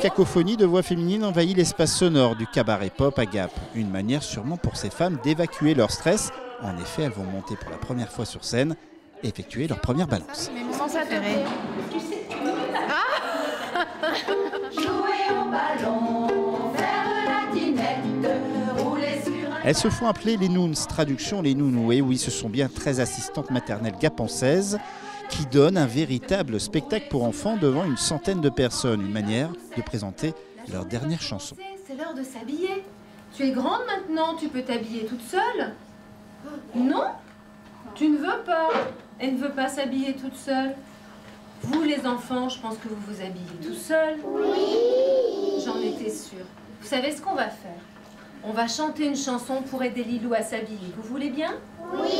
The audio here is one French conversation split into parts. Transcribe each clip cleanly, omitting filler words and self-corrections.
cacophonie de voix féminines envahit l'espace sonore du cabaret pop à Gap. Une manière sûrement pour ces femmes d'évacuer leur stress. En effet, elles vont monter pour la première fois sur scène et effectuer leur première balance. Mes moments préférés. Jouer au ballon, faire la dinette, rouler sur un... Elles se font appeler les Nouns, traduction les nounous. Et oui, ce sont bien 13 assistantes maternelles gapençaises qui donnent un véritable spectacle pour enfants devant une centaine de personnes. Une manière de présenter leur dernière chanson. C'est l'heure de s'habiller. Tu es grande maintenant, tu peux t'habiller toute seule. Non, tu ne veux pas. Elle ne veut pas s'habiller toute seule. Vous les enfants, je pense que vous vous habillez tout seul. Oui. J'en étais sûre. Vous savez ce qu'on va faire? On va chanter une chanson pour aider Lilou à s'habiller. Vous voulez bien? Oui.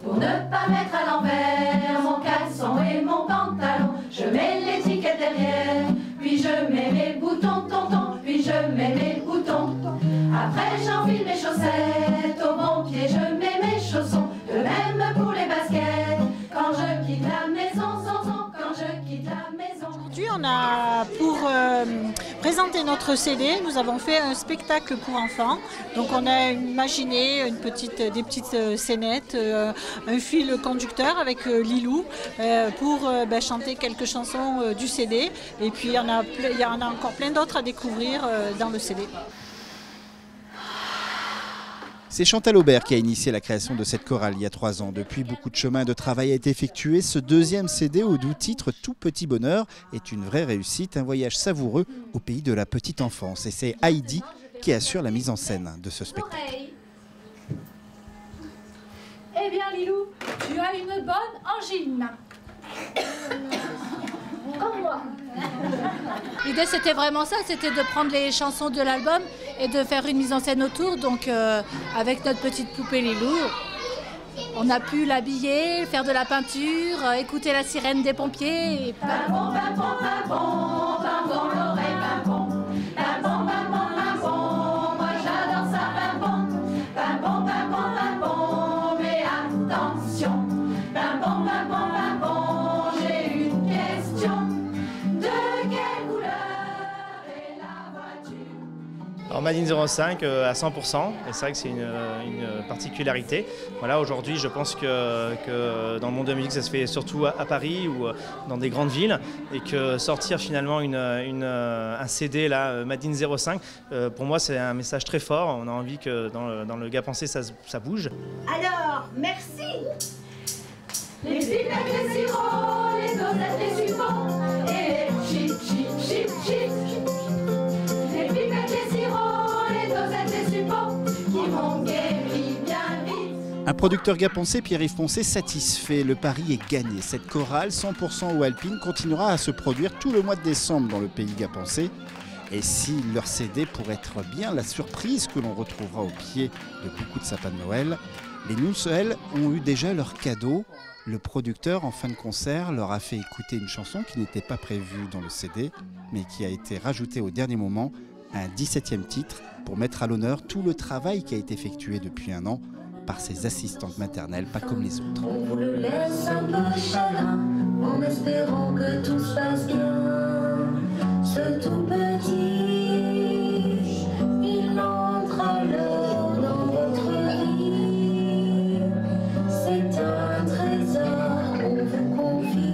Pour ne pas mettre à l'envers mon caleçon et mon pantalon, je mets l'étiquette derrière, puis je mets mes boutons, tonton, puis je mets mes boutons. Après j'enfile mes chaussettes, au bon pied je mets mes chaussons, de même pour les baskets, quand je quitte la maison, quand je quitte la maison. Aujourd'hui, on a pour présenter notre CD, nous avons fait un spectacle pour enfants. Donc on a imaginé des petites scénettes, un fil conducteur avec Lilou pour chanter quelques chansons du CD. Et puis il y en a encore plein d'autres à découvrir dans le CD. C'est Chantal Aubert qui a initié la création de cette chorale il y a 3 ans. Depuis, beaucoup de chemin et de travail a été effectué. Ce deuxième CD au doux titre Tout petit bonheur est une vraie réussite, un voyage savoureux au pays de la petite enfance. Et c'est Heidi qui assure la mise en scène de ce spectacle. Eh bien Lilou, tu as une bonne angine. Comme moi. L'idée c'était vraiment ça, c'était de prendre les chansons de l'album et de faire une mise en scène autour. Donc avec notre petite poupée Lilou, on a pu l'habiller, faire de la peinture, écouter la sirène des pompiers. Et... Pimpon, pimpon, pimpon, pimpon, l'oreille pimpon. Pimpon, pimpon, pimpon, moi j'adore ça pimpon. Pimpon, pimpon, pimpon, mais attention. Pimpon, pimpon, pimpon, j'ai une question. De quelle couleur est la voiture? Alors Made in 05 à 100%, et c'est vrai que c'est une particularité. Voilà, aujourd'hui je pense que dans le monde de la musique ça se fait surtout à Paris ou dans des grandes villes, et que sortir finalement un CD là, Made in 05, pour moi c'est un message très fort. On a envie que dans le Gapensé ça bouge. Alors, merci. Les pipettes, les sirops, les dosettes, les suppos, et les chip, chip, chip, chip. Les pipettes, les sirops, les dosettes, les suppos, qui m'ont guéri bien vite. Un producteur gapensé, Pierre-Yves Poncé, satisfait. Le pari est gagné. Cette chorale 100% ou alpine continuera à se produire tout le mois de décembre dans le pays gapensé. Et si leur CD pourrait être bien la surprise que l'on retrouvera au pied de beaucoup de sapins de Noël, les Nouns, elles, ont eu déjà leur cadeau. Le producteur, en fin de concert, leur a fait écouter une chanson qui n'était pas prévue dans le CD, mais qui a été rajoutée au dernier moment, un 17e titre, pour mettre à l'honneur tout le travail qui a été effectué depuis 1 an par ces assistantes maternelles, pas comme les autres. On vous le laisse un peu chagrin, en espérant que tout se passe bien. Ce tout petit, il entre alors dans votre vie. C'est un trésor qu'on vous confie,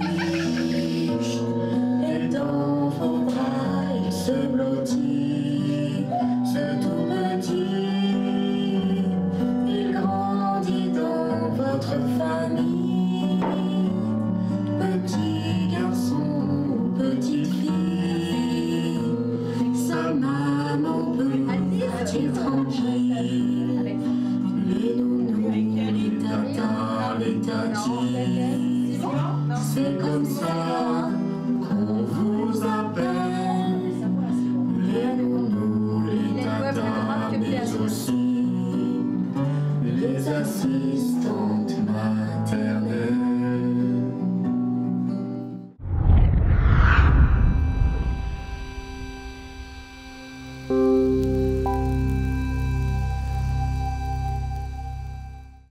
et dans vos bras il se blottit. Ce tout petit, il grandit dans votre famille. Petit garçon, petite fille, sa maman peut partir tranquille. Les nounous, les tatins, les tatis, c'est comme ça qu'on vous appelle. Les nounous, les tatins, mais aussi les assistantes maternelles.